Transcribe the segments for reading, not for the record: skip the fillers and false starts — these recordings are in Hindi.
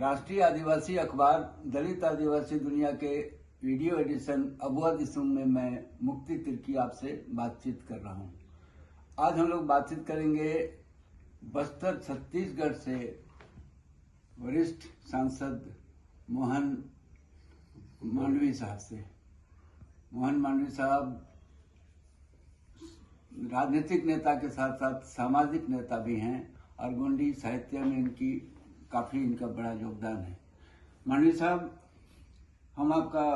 राष्ट्रीय आदिवासी अखबार दलित आदिवासी दुनिया के वीडियो एडिशन अबुआ दिसुम में मैं मुक्ति तिर्की आपसे बातचीत कर रहा हूं। आज हम लोग बातचीत करेंगे बस्तर छत्तीसगढ़ से वरिष्ठ सांसद मोहन मांडवी साहब से। मोहन मांडवी साहब राजनीतिक नेता के साथ साथ सामाजिक नेता भी हैं और गोंडी साहित्य में इनका बड़ा योगदान है। मांडवी साहब, हम आपका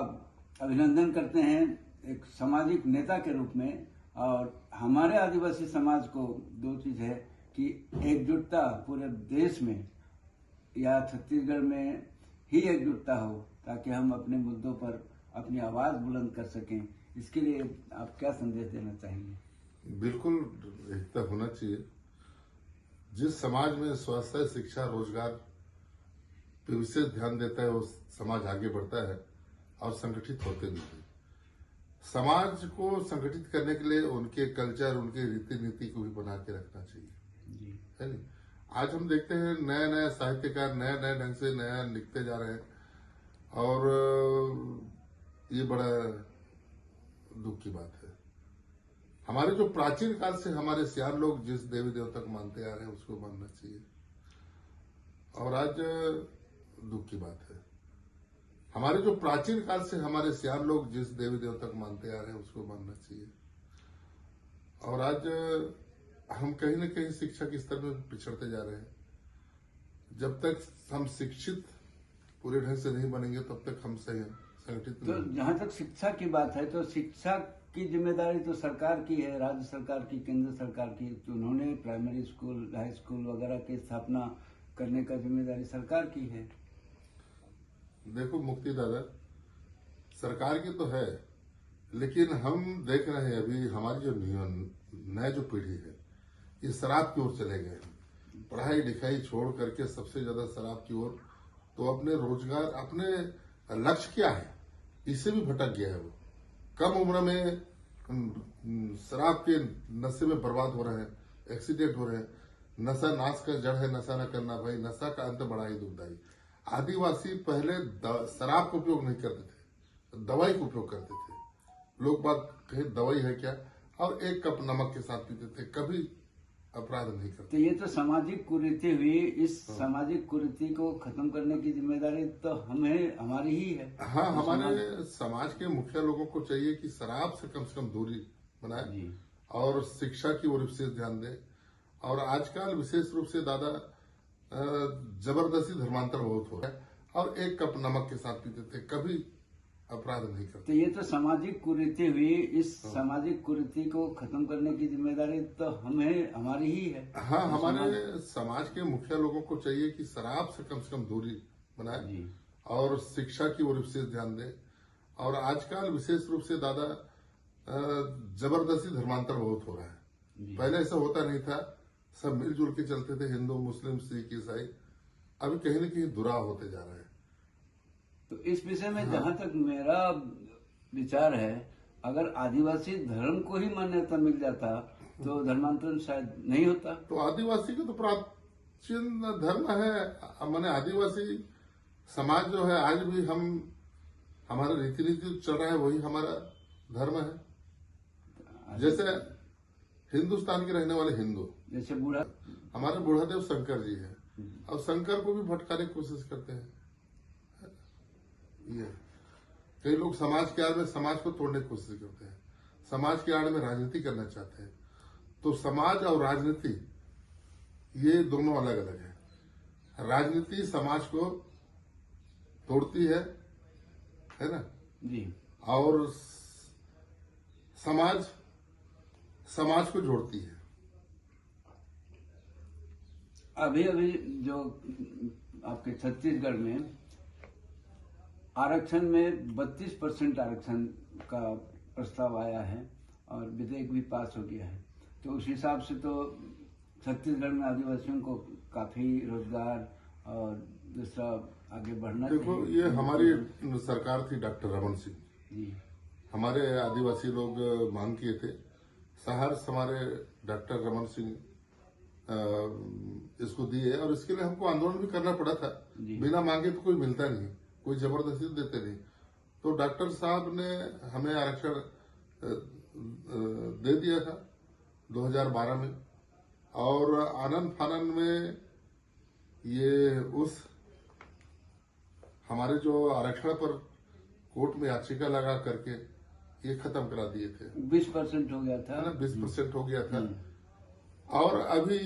अभिनंदन करते हैं एक सामाजिक नेता के रूप में। और हमारे आदिवासी समाज को दो चीज है कि एकजुटता पूरे देश में या छत्तीसगढ़ में ही एकजुटता हो ताकि हम अपने मुद्दों पर अपनी आवाज बुलंद कर सकें। इसके लिए आप क्या संदेश देना चाहेंगे? बिल्कुल एकता होना चाहिए। जिस समाज में स्वास्थ्य, शिक्षा, रोजगार पे विशेष ध्यान देता है वो समाज आगे बढ़ता है और संगठित होते भी हैं। समाज को संगठित करने के लिए उनके कल्चर, उनके रीति नीति को भी बना के रखना चाहिए जी। है नहीं? आज हम देखते हैं नए नए साहित्यकार नए नए ढंग से नया लिखते जा रहे हैं और ये बड़ा दुख की बात है। हमारे जो प्राचीन काल से हमारे सियान लोग जिस देवी देवता को मानते आ रहे हैं उसको मानना चाहिए। और आज दुख की बात है, हमारे जो प्राचीन काल से हमारे सियान लोग जिस देवी देवता को मानते आ रहे हैं उसको मानना चाहिए। और आज हम कहीं न कहीं शिक्षा के स्तर में पिछड़ते जा रहे हैं। जब तक हम शिक्षित पूरे ढंग से नहीं बनेंगे तब तक हम सही संगठित तो जहां तक शिक्षा की बात है तो शिक्षा की जिम्मेदारी तो सरकार की है, राज्य सरकार की, केंद्र सरकार की। तो उन्होंने प्राइमरी स्कूल, हाई स्कूल वगैरह की स्थापना करने का जिम्मेदारी सरकार की है। देखो मुक्ति दादा, सरकार की तो है, लेकिन हम देख रहे हैं अभी हमारी जो नई जो पीढ़ी है ये शराब की ओर चले गए हैं। पढ़ाई लिखाई छोड़ करके सबसे ज्यादा शराब की ओर। तो अपने रोजगार, अपने लक्ष्य क्या है, इससे भी भटक गया है। वो कम उम्र में शराब के नशे में बर्बाद हो रहे हैं, एक्सीडेंट हो रहे हैं। नशा नाश का जड़ है, नशा न करना भाई, नशा का अंत बड़ा ही दुखदायी। आदिवासी पहले शराब का उपयोग नहीं करते थे, दवाई का उपयोग करते थे। लोग बात कहे दवाई है क्या, और एक कप नमक के साथ पीते थे, कभी अपराध नहीं करते। तो ये तो सामाजिक कुरीति हुई। इस सामाजिक कुरीति को खत्म करने की जिम्मेदारी तो हमारी ही है। हाँ, हमारे समाज के मुखिया लोगों को चाहिए कि शराब से कम दूरी बनाए और शिक्षा की ओर विशेष ध्यान दें। और आजकल विशेष रूप से दादा जबरदस्ती धर्मांतर बहुत हो रहा है, और एक कप नमक के साथ पीते थे, कभी अपराध नहीं करते। तो ये तो सामाजिक कुरीति हुई। इस सामाजिक कुरीति को खत्म करने की जिम्मेदारी तो हमारी ही है। हाँ, हमारे समाज के मुखिया लोगों को चाहिए कि शराब से कम दूरी बनाए और शिक्षा की ओर विशेष ध्यान दें। और आजकल विशेष रूप से दादा जबरदस्ती धर्मांतर बहुत हो रहा है। पहले ऐसा होता नहीं था, सब मिलजुल के चलते थे, हिंदू, मुस्लिम, सिख, ईसाई। अभी कहीं न कहीं दुराव होते जा रहे हैं। तो इस विषय में जहां तक मेरा विचार है, अगर आदिवासी धर्म को ही मान्यता मिल जाता तो धर्मांतरण शायद नहीं होता। तो आदिवासी का तो प्राचीन धर्म है। माने आदिवासी समाज जो है आज भी हमारा रीति नीति चल रहा है, वही हमारा धर्म है। जैसे हिंदुस्तान के रहने वाले हिंदू, जैसे हमारे बूढ़ादेव शंकर जी है, और शंकर को भी भटकाने की कोशिश करते हैं। ये कई लोग समाज के आड़ में समाज को तोड़ने की कोशिश करते हैं, समाज के आड़ में राजनीति करना चाहते हैं। तो समाज और राजनीति ये दोनों अलग अलग है। राजनीति समाज को तोड़ती है ना जी, और समाज को जोड़ती है। अभी जो आपके छत्तीसगढ़ में आरक्षण में 32% आरक्षण का प्रस्ताव आया है और विधेयक भी पास हो गया है। तो उस हिसाब से तो छत्तीसगढ़ में आदिवासियों को काफी रोजगार और दूसरा आगे बढ़ना चाहिए। देखो, ये हमारी सरकार थी डॉक्टर रमन सिंह जी। हमारे आदिवासी लोग मांग किए थे। सहर्ष हमारे डॉक्टर रमन सिंह इसको दिए, और इसके लिए हमको आंदोलन भी करना पड़ा था। जी। बिना मांगे तो कोई मिलता नहीं, कोई जबरदस्ती देते नहीं। तो डॉक्टर साहब ने हमें आरक्षण दे दिया था 2012 में, और आनंद फानन में ये उस हमारे जो आरक्षण पर कोर्ट में याचिका लगा करके ये खत्म करा दिए थे। 20% हो गया था। 20% हो गया था। और अभी